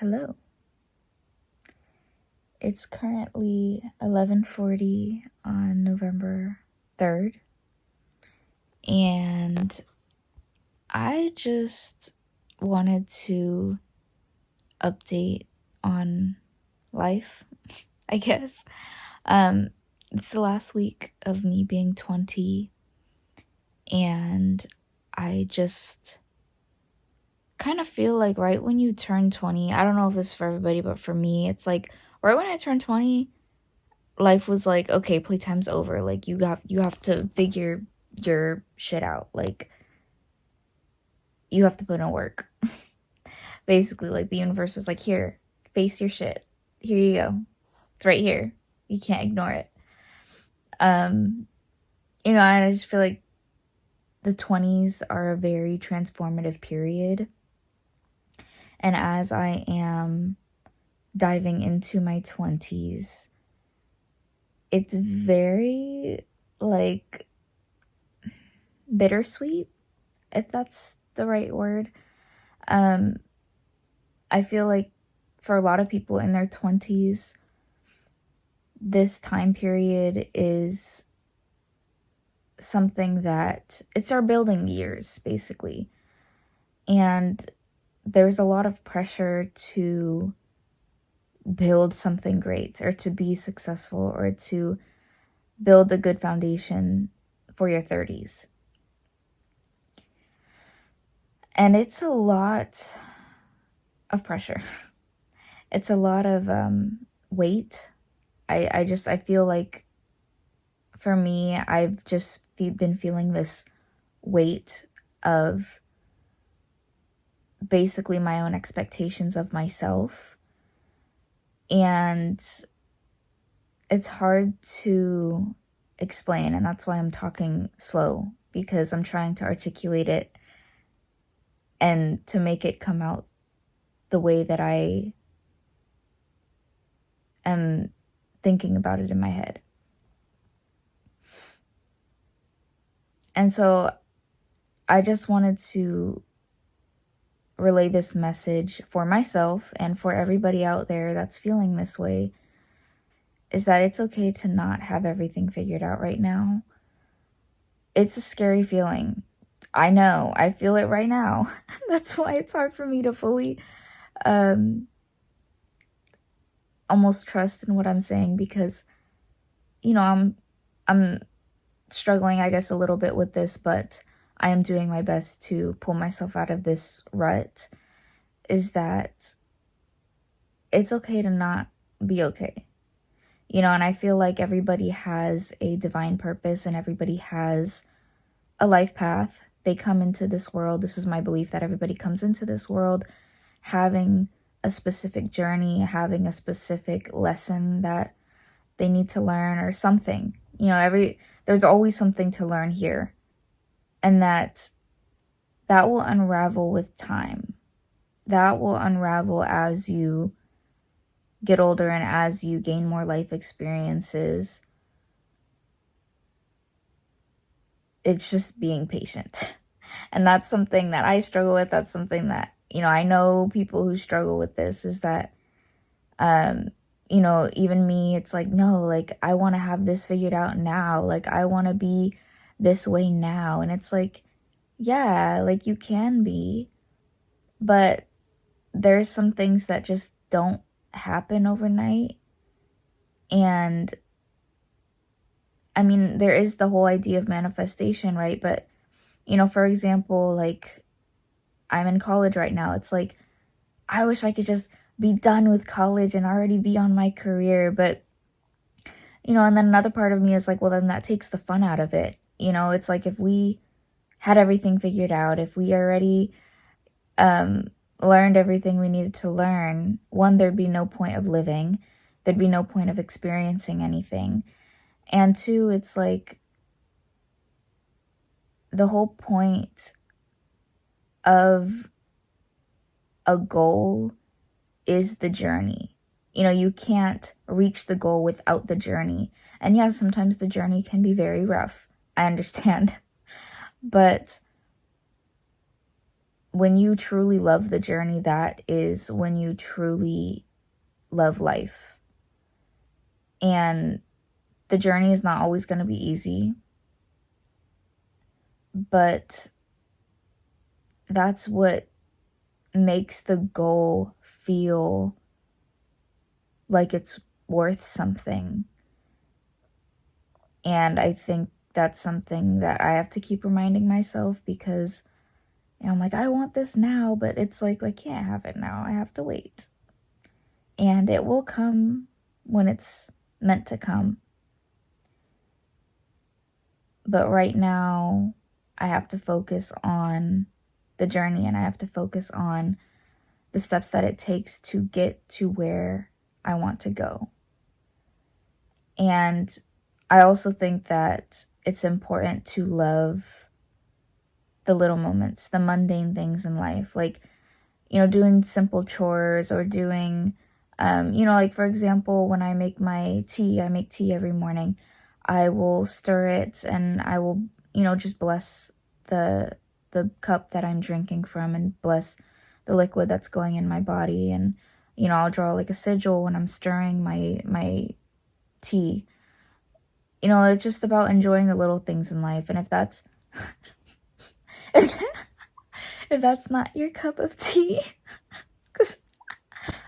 Hello. It's currently 11:40 on November 3rd, and I just wanted to update on life, I guess. It's the last week of me being 20, and I just kind of feel like right when you turn 20, I don't know if this is for everybody, but for me, it's like right when I turned 20, life was like, okay, playtime's over. Like you have to figure your shit out. Like you have to put in work. Basically, like the universe was like, here, face your shit. Here you go. It's right here. You can't ignore it. And I just feel like the 20s are a very transformative period. And as I am diving into my 20s, it's very like bittersweet, if that's the right word. I feel like for a lot of people in their 20s, this time period is something that it's our building years, basically. And there's a lot of pressure to build something great or to be successful or to build a good foundation for your 30s. And it's a lot of pressure. It's a lot of weight. I feel like for me, I've just been feeling this weight of basically my own expectations of myself. And it's hard to explain, and that's why I'm talking slow, because I'm trying to articulate it and to make it come out the way that I am thinking about it in my head. And so I just wanted to relay this message for myself and for everybody out there that's feeling this way, is that it's okay to not have everything figured out right now. It's a scary feeling. I know. I feel it right now. That's why it's hard for me to fully almost trust in what I'm saying, because I'm struggling, I guess, a little bit with this, but I am doing my best to pull myself out of this rut. Is that it's okay to not be okay. And I feel like everybody has a divine purpose and everybody has a life path. They come into this world. This is my belief, that everybody comes into this world having a specific journey, having a specific lesson that they need to learn or something. There's always something to learn here. And that will unravel with time. That will unravel as you get older and as you gain more life experiences. It's just being patient. And that's something that I struggle with. That's something that, I know people who struggle with this, is that, even me, it's like, no, like, I want to have this figured out now. Like, I want to be this way now. And it's like, yeah, like you can be, but there's some things that just don't happen overnight. And I mean, there is the whole idea of manifestation, right? But, for example, like I'm in college right now. It's like, I wish I could just be done with college and already be on my career. But, and then another part of me is like, well, then that takes the fun out of it. It's like, if we had everything figured out, if we already learned everything we needed to learn, one, there'd be no point of living. There'd be no point of experiencing anything. And two, it's like the whole point of a goal is the journey. You can't reach the goal without the journey. And yeah, sometimes the journey can be very rough. I understand. But when you truly love the journey, that is when you truly love life. And the journey is not always going to be easy, but that's what makes the goal feel like it's worth something. And I think that's something that I have to keep reminding myself, because I'm like, I want this now, but it's like, I can't have it now. I have to wait. And it will come when it's meant to come. But right now, I have to focus on the journey, and I have to focus on the steps that it takes to get to where I want to go. And I also think that it's important to love the little moments, the mundane things in life, like, doing simple chores, or doing, like, for example, when I make I make tea every morning. I will stir it, and I will, just bless the cup that I'm drinking from, and bless the liquid that's going in my body. And, I'll draw like a sigil when I'm stirring my tea. It's just about enjoying the little things in life. And if that's if that's not your cup of tea,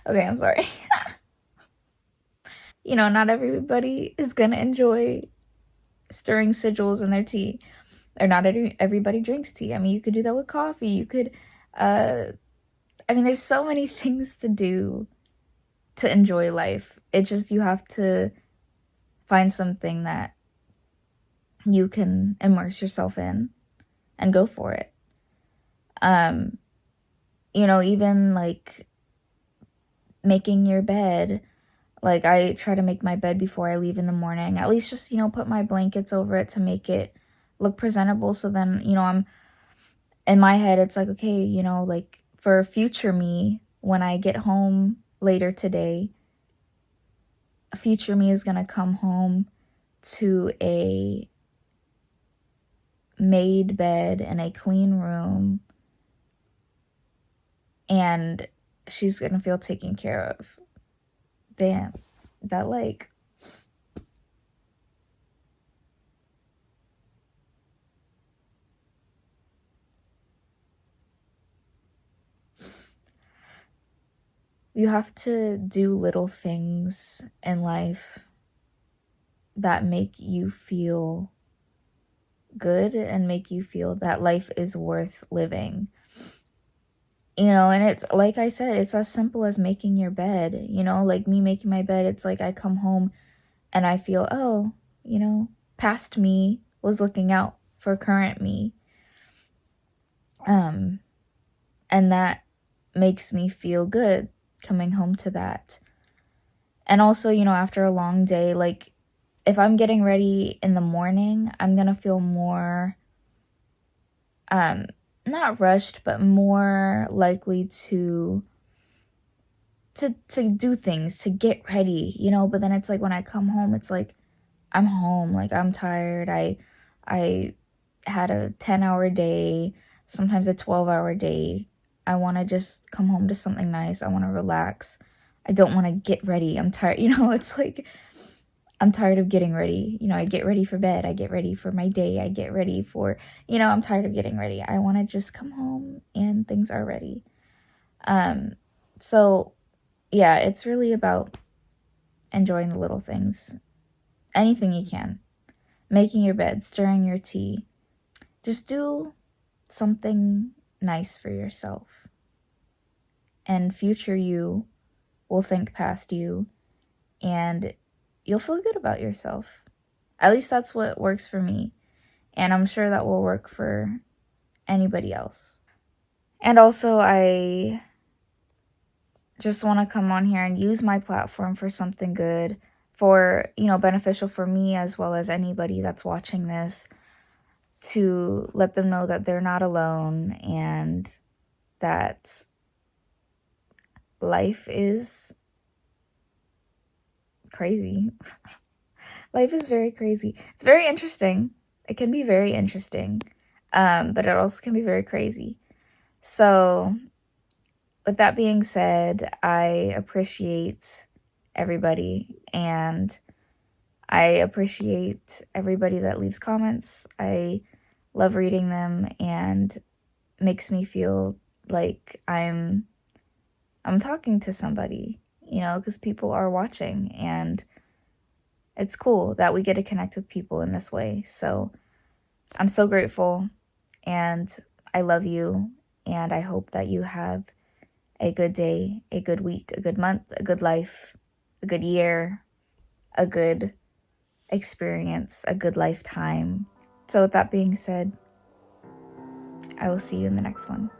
okay, I'm sorry. Not everybody is gonna enjoy stirring sigils in their tea, or not everybody drinks tea. I mean, you could do that with coffee. You could, there's so many things to do to enjoy life. It's just, you have to find something that you can immerse yourself in and go for it. Even like making your bed. Like, I try to make my bed before I leave in the morning. At least just, put my blankets over it to make it look presentable. So then, I'm in my head, it's like, okay, like, for future me, when I get home later today, future me is going to come home to a made bed and a clean room, and she's going to feel taken care of. Damn, that, like, you have to do little things in life that make you feel good and make you feel that life is worth living. And it's like I said, it's as simple as making your bed. Like me making my bed, it's like I come home and I feel, oh, past me was looking out for current me. And that makes me feel good coming home to that. And also, after a long day, like, if I'm getting ready in the morning, I'm gonna feel more, not rushed, but more likely to do things, to get ready, but then it's like, when I come home, it's like, I'm home, like, I'm tired, I had a 10-hour day, sometimes a 12-hour day. I want to just come home to something nice. I want to relax. I don't want to get ready. I'm tired. It's like, I'm tired of getting ready. I get ready for bed. I get ready for my day. I get ready for, I'm tired of getting ready. I want to just come home and things are ready. So yeah, it's really about enjoying the little things. Anything you can. Making your bed, stirring your tea. Just do something nice for yourself. And future you will think past you, and you'll feel good about yourself. At least that's what works for me. And I'm sure that will work for anybody else. And also, I just want to come on here and use my platform for something good, for, beneficial for me as well as anybody that's watching this, to let them know that they're not alone, and that life is crazy. Life is very crazy. It's very interesting. It can be very interesting, but it also can be very crazy. So, with that being said, I appreciate everybody, and I appreciate everybody that leaves comments. I love reading them, and makes me feel like I'm talking to somebody, because people are watching, and it's cool that we get to connect with people in this way. So I'm so grateful, and I love you, and I hope that you have a good day, a good week, a good month, a good life, a good year, a good experience, a good lifetime. So with that being said, I will see you in the next one.